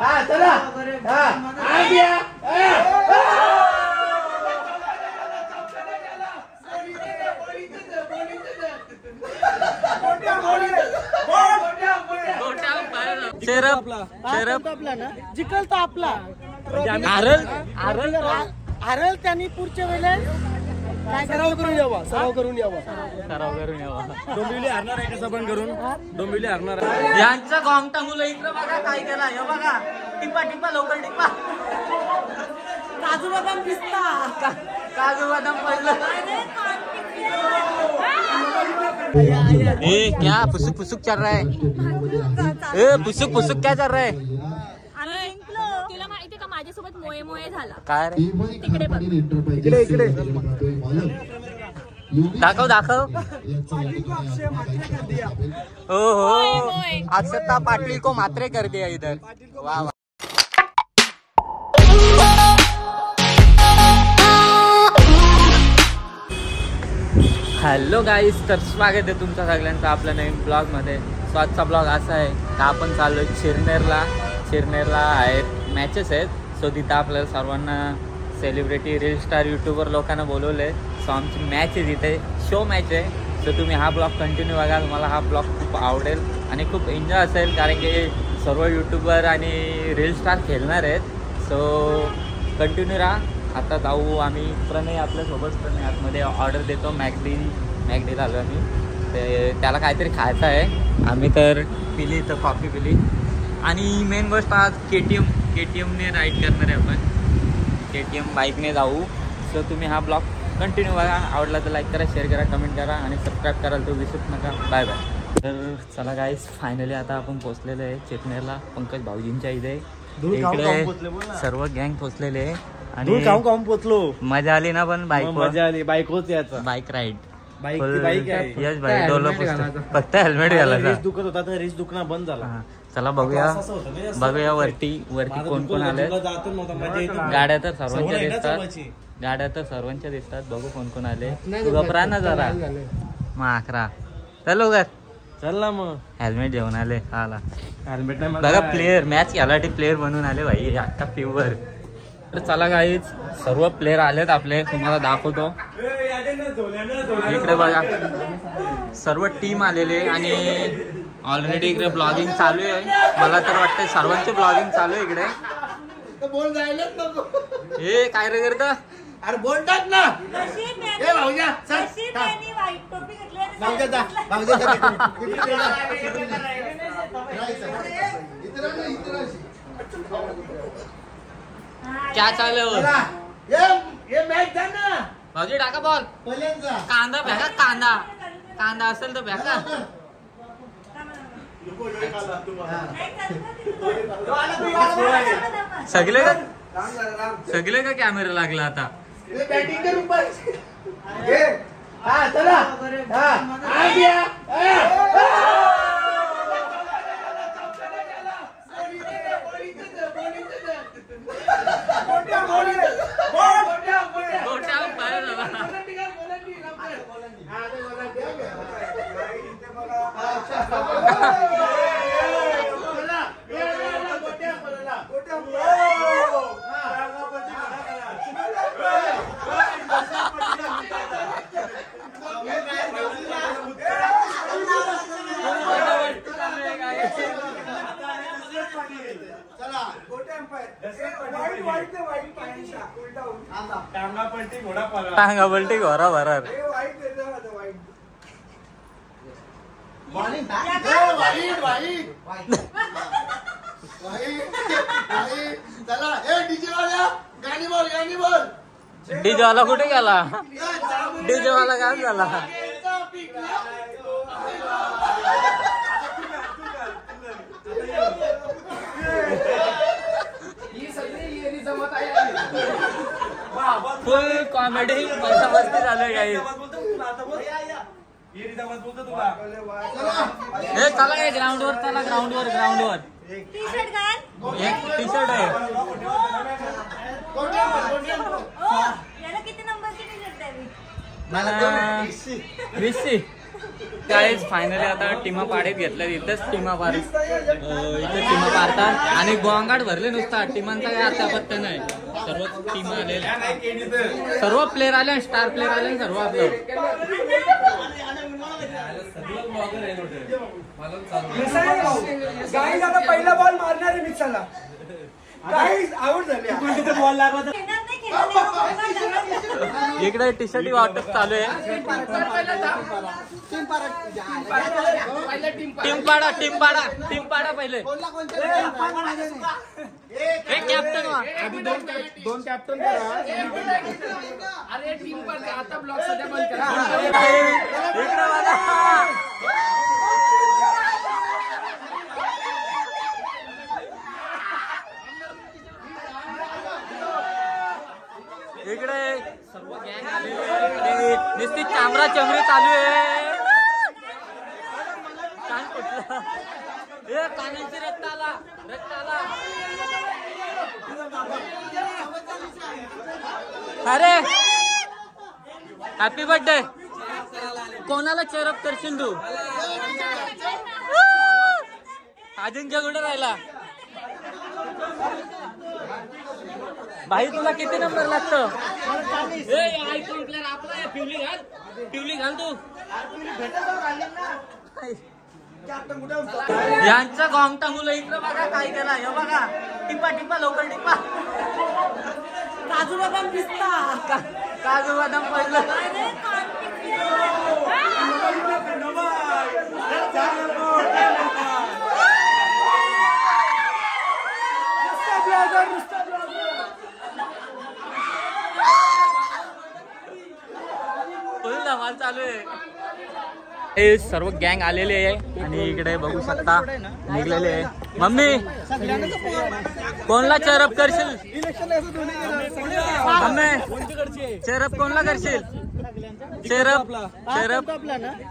चला जिकल तर आपला हरल त्यांनी पुढच्या वेळेस सराव करून यावा डोंबिवली हरणार आहे कसं पण करून डोंबिवली हरणार यांचा गोंगटा मुलं इकडं बघा काय केला हे बघा टिप्पा टिप्पा लवकर टिप्पा काजू बदाम पिस्ता काजू बदाम पडलं ए क्या फुसुक फुसुक चल रहा है ए फुसुक फुसुक क्या चल रहा है तुला माहिती का माझ्यासोबत मोये मोये झाला काय रे तिकडे बघ इकडे दाखव दाखव हो अक्षता पाटिल को मात्रे कर दिया इधर वाह वाह हॅलो गाईस तर स्वागत आहे तुमच्या सगळ्यांचं आपल्या नवीन ब्लॉगमध्ये. सो आजचा ब्लॉग असा आहे का आपण चाललो चिरनेरला आहेत मॅचेस आहेत. सो तिथं आपल्याला सर्वांना सेलिब्रिटी रील स्टार यूट्यूबर लोकांना बोलवले. सो आमची मॅच आहे तिथे शो मॅच आहे. सो तुम्ही हा ब्लॉग कंटिन्यू बघा. तुम्हाला हा ब्लॉग खूप आवडेल आणि खूप एन्जॉय असेल कारण की सर्व यूट्यूबर आणि रील स्टार खेळणार आहेत. सो कंटिन्यू राहा. आता जाऊ आम्ही प्रणय आपल्यासोबत प्रणय आतमध्ये ऑर्डर देतो. मॅकडीला आलो आम्ही ते त्याला काहीतरी खायचं आहे. आम्ही तर पिली तर कॉफी पिली आणि मेन गोष्ट आज KTMने राईड करणार आहे आपण. KTM बाईकने जाऊ. सो तुम्ही हा ब्लॉग कंटिन्यू बघा. आवडला तर लाईक करा, शेअर करा, कमेंट करा आणि सबस्क्राईब करायला तो विसरूच नका. Bye bye. तर चला गाईस फायनली आता आपण पोचलेलो आहे चिरनेरला. पंकज भाऊजींच्या इथे सर्व गँग पोचलेले आहे आणि काम पोचलो. मजा आली ना पण मजा आली. बाईक होत याचा बाईक राईड बाईक आहे. यश भाई डोलो फक्त हेल्मेट घाला. रेस दुखत होता तर रेस दुखणं बंद झाला. चला बघूया वरती कोण कोण आले. गाड्या तर सर्वांच्या दिसतात. बघू कोण कोण आले. गपरा ना जरा माकरा. चलो घर चल ना मग. हेल्मेट घेऊन आले. आला हेल्मेट नाही बघा प्लेयर मॅच यासाठी प्लेयर बनून आले भाई आता प्युअर. तर चला गाईच सर्व प्लेयर आलेत आपले. तुम्हाला दाखवतो इकडे बघा सर्व टीम आलेले आणि ऑलरेडी इकडे ब्लॉगिंग चालू आहे. मला तर वाटतंय सर्वांचे ब्लॉगिंग चालू आहे इकडे. हे काय रे करता. अरे बोल टाक ना. क्या चालू ये मॅच जा ना. भाऊजी टाका बॉल. कांदा भेका कांदा असेल तर भेका. सगळे का कॅमेरा लागला आता. बॅटिंग करून चला टांगा पलटी घोरा भरार. डीजे वाला कुठे गेला. डीजे वाला काय झाला. फुल कॉमेडी पैसा मस्ती झालं काही. हे चला ग्राउंडवर चला ग्राउंडवर एक टी शर्ट आहे. किती नंबरची टी शर्ट आहे. 20 गाईज फायनली आता टीमा पाडीत घेतल्या. इथेच टीमा इथे टीमा पाडतात आणि गोंगाट भरले नुसता. टीमांचा काय आता पत्ता नाही. सर्व टीम आले, सर्व प्लेअर आले, स्टार प्लेअर आले सर्व. आपलं गाईज आता पहिला बॉल मारणार आहे मिक्सरला. गाईज आउट झाले. बॉल लागला इकडे टी शर्ट वाटप चालू आहे. टीम पाडा पहिले. हे कॅप्टन व्हा. दोन कॅप्टन करा. आता ब्लॉक सध्या बंद करा. इकडे सर्व गँग आलेली नुसती चामरा चमरी चालू आहे. कान फुटला. हे कानांची रक्त आला. अरे हॅपी बर्थडे. कोणाला चेअरअप करशील तू? अजिंक्य कुठे राहिला? भाई तुला किती नंबर लागतं? पिवली घाल तू. यांचं गोंगटा मुलं इकडं बघा काय केला. हे बघा टिपा लवकर टिपा. काजू बदाम पिस्ता. काजू बदाम पहिलं. धमाल चालू आहे. हे सर्व गँग आलेले आहे आणि इकडे बघू शकता निघलेले आहे. मम्मी कोणला चेअरअप करशील? मम्मी चेअरअप कोणला करशील? चेअरअप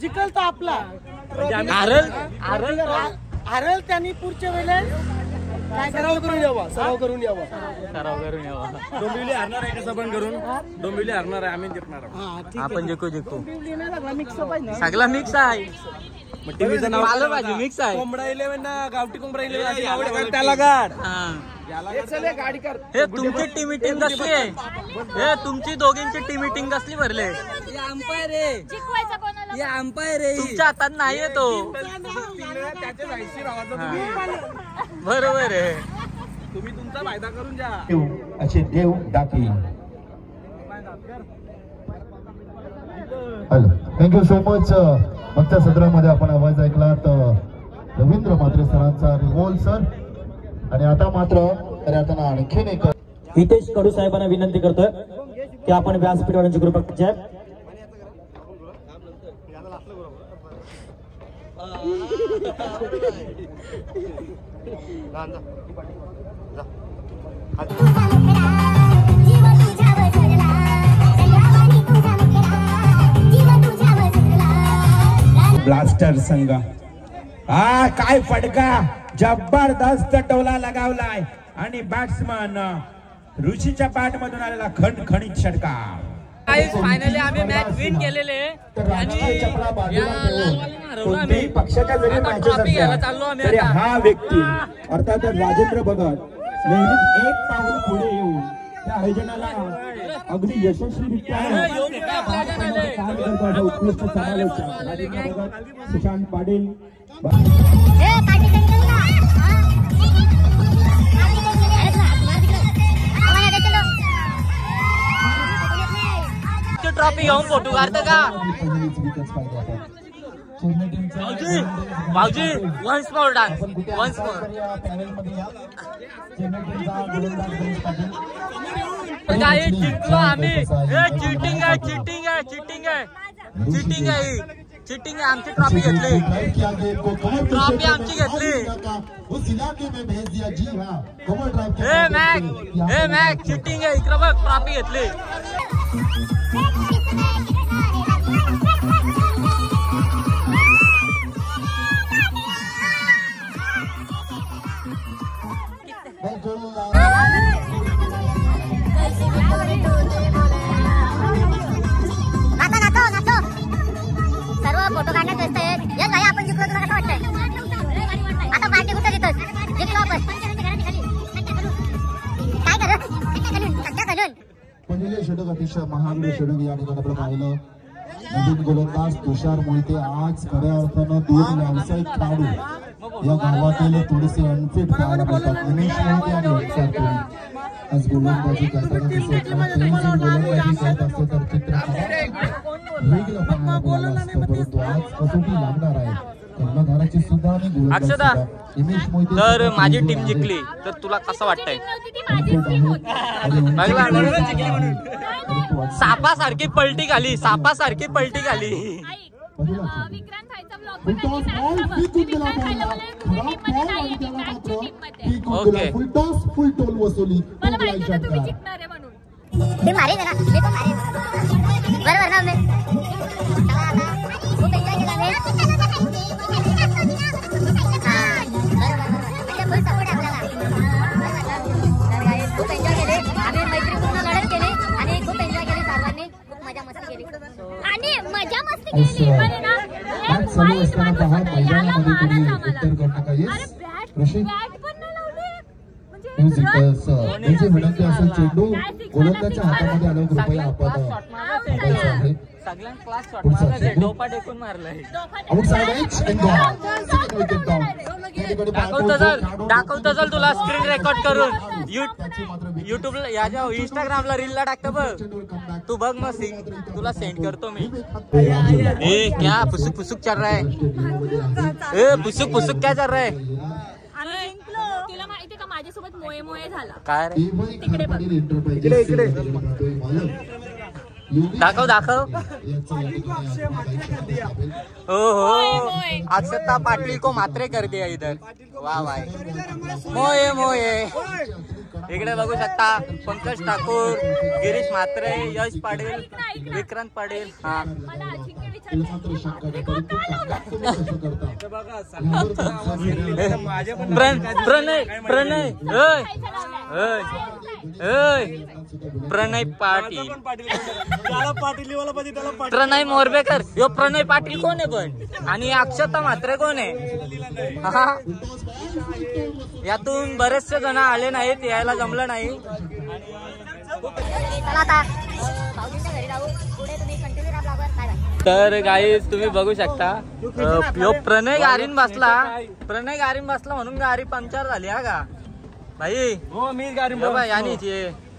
जिकल तो आपला. हरल त्यांनी पुढच्या वेळेस काय सराव करून यावा. डोंबिवली हरणार आहे कसं पण करून. डोंबिवली हरणार आहे. आम्ही जिंकणार आहोत. आपण जिंकू. सगळा मिक्स आहे. टीव्हीचं नाव पालभाजी मिक्स आहे. कोंबडा 11 ना गावठी कोंबडा 11 त्याला गाड. गाडी कर. हे तुमची टीम मीटिंग कसली आहे? हे तुमची दोघींची टीम मीटिंग कसली भरले? अंपायर आहे. जिंकवायचा कोणाला? हे अंपायर आहे. तुमच्या हातात नाहीये तो. बरोबर आहे. तुम्ही तुमचा फायदा करून द्या. असे देव दाखी. Hello, thank you so much. मागच्या सत्रामध्ये आपण आवाज ऐकला तर रवींद्र म्हात्रे सरांचा रिवॉल्व सर. आणि आता मात्र तर आणखीन एक हितेश कडू साहेबांना विनंती करतोय की आपण व्यासपीठावरची कृपा करायची. ब्लास्टर संघ काय फटका. जबरदस्त टोला लगावलाय आणि बॅट्समन ऋषीच्या बॅट मधून आलेला खणखणीत षटकार. फायनली आम्ही मॅच विन केलेले कोणत्याही पक्षाच्या जरी मॅचेस असल्या तरी हा व्यक्ती अर्थात राजेंद्र भगत नेहमीच एक पाऊल पुढे येऊन त्या आयोजनाला अगदी यशस्वीरित्या उत्कृष्ट समालोचक राजेंद्र भगत, सुशांत पाटील. ट्रॉफी घेऊन फोटो काढतं का भाऊजी? Once more dance, once more. काय जिंकलो आम्ही. चिटिंग आहे, चिटिंग आहे, चिटिंग आहे, चिटिंग आहे, चिटिंग आहे. आमची ट्रॉफी घेतली, ट्रॉफी आमची घेतली. हे मॅक चिटिंग आहे. इकडं बघ ट्रॉफी घेतली. सर्व फोटो काढण्यात व्यस्त आहे. पहिले षटक अतिशय महागडे षटक या ठिकाणी आपण पाहिलं. नवीन गोलंदाज तुषार मोहिते आज खऱ्या अर्थानं 2 व्यावसायिक खेळाडू या गावातील थोडेसे अनफिट पाहायला मिळतात. उमेश मोहिते आणि ओंकार कोळी आज गोलंदाजी करताना दिसत नाही. गोलंदाजी करत असते तर चित्र वेगळं पाहायला मिळालं असतं, परंतु आज कसोटी लागणार आहे कर्णधाराची सुद्धा आणि गोलंदाजी सुद्धा. उमेश मोहिते तर माझी टीम जिंकली तर तुला कसं वाटतंय? सापासारखी पलटी खाली, सापासारखी पलटी खाली. विक्रांत भाईचा blog okay full toss full toll वसुली. मला माहिती होतं तुम्ही जिंकणार आहे म्हणून. मैं मारे ना मैं तो मारे बरोबर ना मैं खूप एन्जॉय केला मी. फुल सपोर्ट आपल्याला खूप एन्जॉय केले आम्ही. मैत्रीपूर्ण लढत केली आणि खूप एन्जॉय केली सर्वांनी. खूप मजा मस्ती केली आणि मजा मस्ती केली पण ना एक वाईट वाटलं याला मारत आम्हाला. अरे बॅट पण नाही लावली म्हणजे विनंती असेल चेंडू गोलंदाजच्या हातामध्ये आलो कृपया आपण आहे. सगळ्यांना क्लास शॉट मारला, डोपा टेकून मारलाय. Outside edge and goal. दाखवतो चल तुला स्क्रीन रेकॉर्ड करून युट्यूबला याच्या इंस्टाग्रामला रीलला टाकतो बघ. तू बघ मग तुला सेंड करतो मी. ए क्या फुसुक फुसुक चल रहा है? ए फुसुक फुसुक क्या चल रहा है? तुला माहिती का माझ्यासोबत मोये मोये झाला. काय रे? तिकडे बघ. दाखव दाखव. हो हो अक्षता पाटील को मात्रे कर दिया इधर. वाह वाह मोये मोये. इकडे बघू शकता पंकज ठाकूर, गिरीश म्हात्रे, यश पाटील, विक्रांत पाटील. हा मला अजिंक्य विचारलं प्रणय प्रणय प्रणय पाटील प्रणय मोरबेकर. यो प्रणय पाटील कोण आहे पण? आणि अक्षता म्हात्रे कोण आहे? यातून बरेचसे जण आले नाहीत, यायला जमलं नाही. तर गाईज तुम्ही बघू शकता यो प्रणय गाडीन बसला. प्रणय गाडीन बसला म्हणून गाडी पंक्चर झाली. हा का भाई? हो मीच गाडी यानीच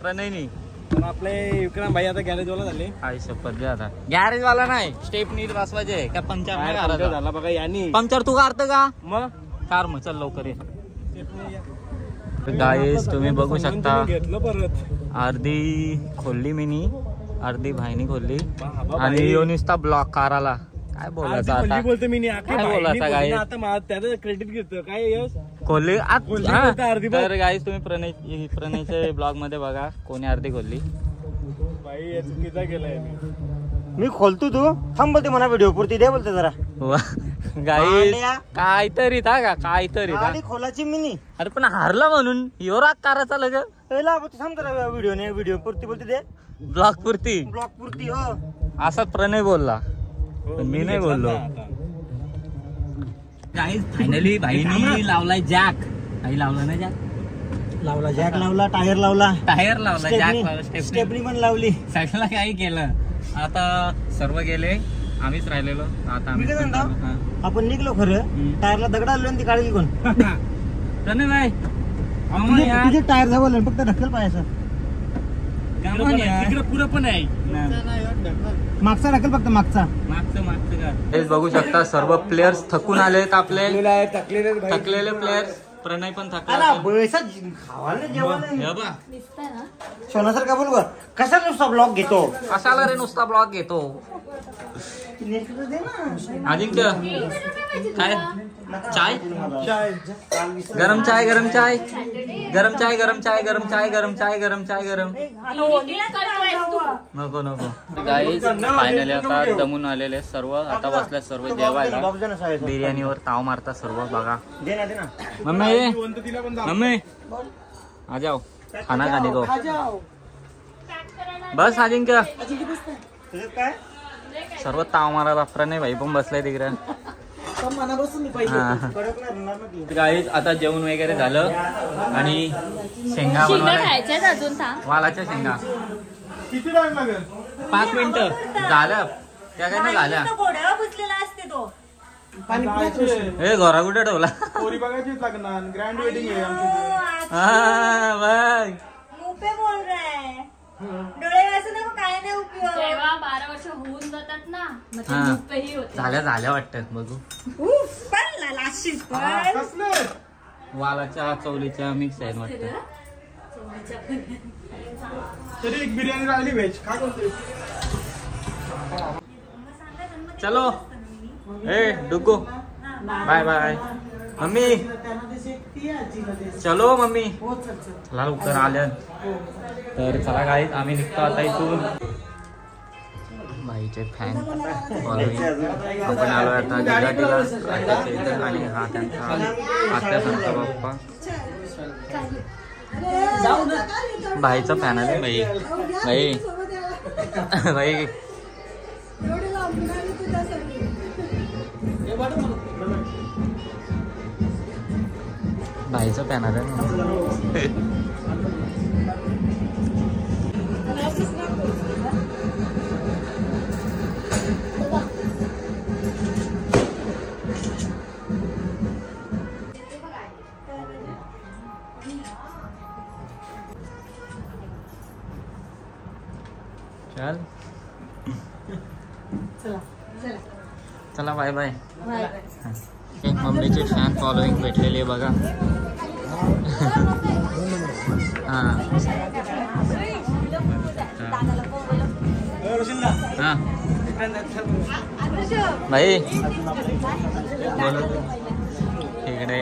प्रणयनी. आपले विक्रम भाई आता गॅरेज वाला झाले. आई शपथ आता गॅरेज वाला नाही, स्टेप नीट बसवायचे का पंक्चर नाही करायचं. झाला बघा यानी. पंक्चर तू काढतं का? मग कार मग चल लवकर ये. गाईज तुम्ही बघू शकता घेतलं परत. अर्धी खोलली मिनी, अर्धी भाईनी खोलली आणि यो नुसता ब्लॉक काराला. काय बोलायचं आता? बोलते मी काय बोलायचं गाईज? आता त्याचं क्रेडिट घेतो काय यश खोलली. अर्धी बघ. तर गाईज तुम्ही प्रणयच्या ब्लॉग मध्ये बघा कोणी अर्धी खोलली. भाई चुकीचा केलाय मी खोलतो तू थांब बोलते मला व्हिडिओ पुरती दे बोलते जरा. गाईज काहीतरी था का काहीतरी था. गाडी खोलाची मिनी. अरे पण हारला म्हणून यो राग करायचा लग. थांब जरा व्हिडिओ पुरती बोलते दे. ब्लॉग पुरती ब्लॉक पुरती हो. असा प्रणय बोलला पण मी नाही बोललो. गाईज फायनली भाईनी लावलाय जॅक. काही लावला ना जॅक? लावला जॅक लावला, टायर लावला, टायर लावला, जॅक लावला, स्टेपनी पण लावली. सगळं काही केलं. आता सर्व गेले, आम्हीच राहिलेलो. आता आम्ही आपण निघलो खरं. टायरला दगड आलो ती काढली कोण? प्रणय भाई तुझे टायर जवळ फक्त ढकल पाहायचं. तिकडे पुरं पण आहे. मागचा ढकल फक्त मागचा. मागचं बघू शकता सर्व प्लेयर्स थकून आलेत आपले. थकलेले प्लेयर्स. प्रणय पण थकला. सोनासारखा बोल ग. कशाला नुसता ब्लॉग घेतो? कशाला रे नुसता ब्लॉग घेतो? अजिंक्य काय चाय? गरम चाय गरम चाय गरम चाय गरम चाय गरम चाय गरम चाय गरम चाय गरम. नको नको. गाईज फायनली आता दमून आलेले सर्व. आता बसल्या सर्व जेवायला. बिर्याणीवर ताव मारता सर्व. बघा मम्मी मम्मी आ जाओ खाना खाने को. बस अजिंक्य सर्व ताव मारायला. प्रणय भाई पण बसलाय तिकडे. गाईज आता जेवण वगैरे झालं आणि शेंगा खायच्यात अजून वालाच्या शेंगा किती टाइम लागेल? 5 मिनिटं झालं त्या काय ना झाल्या. घोड्यावर बसलेला असते तो. हे घोरा कुठे ठेवला? पोरी बघायचीच लागणार. ग्रँड वेडिंग आहे आमची. हा बघ मुपे बोल रहा डोळे वाचू नको काय नाही उपयोग. तेव्हा 12 वर्ष होऊन जातात ना मग ते हा. मुप्पेही होते. झाल्या वाटतात बघू. पण लाशीस कसले? वालाच्या चवलीच्या मिक्स आहेत वाटतं. तरी एक बिर्याणी राहिली व्हेज. काय करतोय? चलो ए डुगो बाय बाय मम्मी. चलो मम्मी चला लवकर आल्या. तर चला गाईज आम्ही निघतो आता इथून. भाईचे फॅन फॉलोईंग आपण आलो आता जिल्हाटीला आणि हा त्यांचा आत्या संत बाप्पा भाईचा फॅन आहे भाई भाई भाई भाईचा फॅन आहे. चल चला बाय बाय. एक मम्मीची फॅन फॉलोईंग भेटलेली आहे बघा. हां हां भाई बोलो इकडे.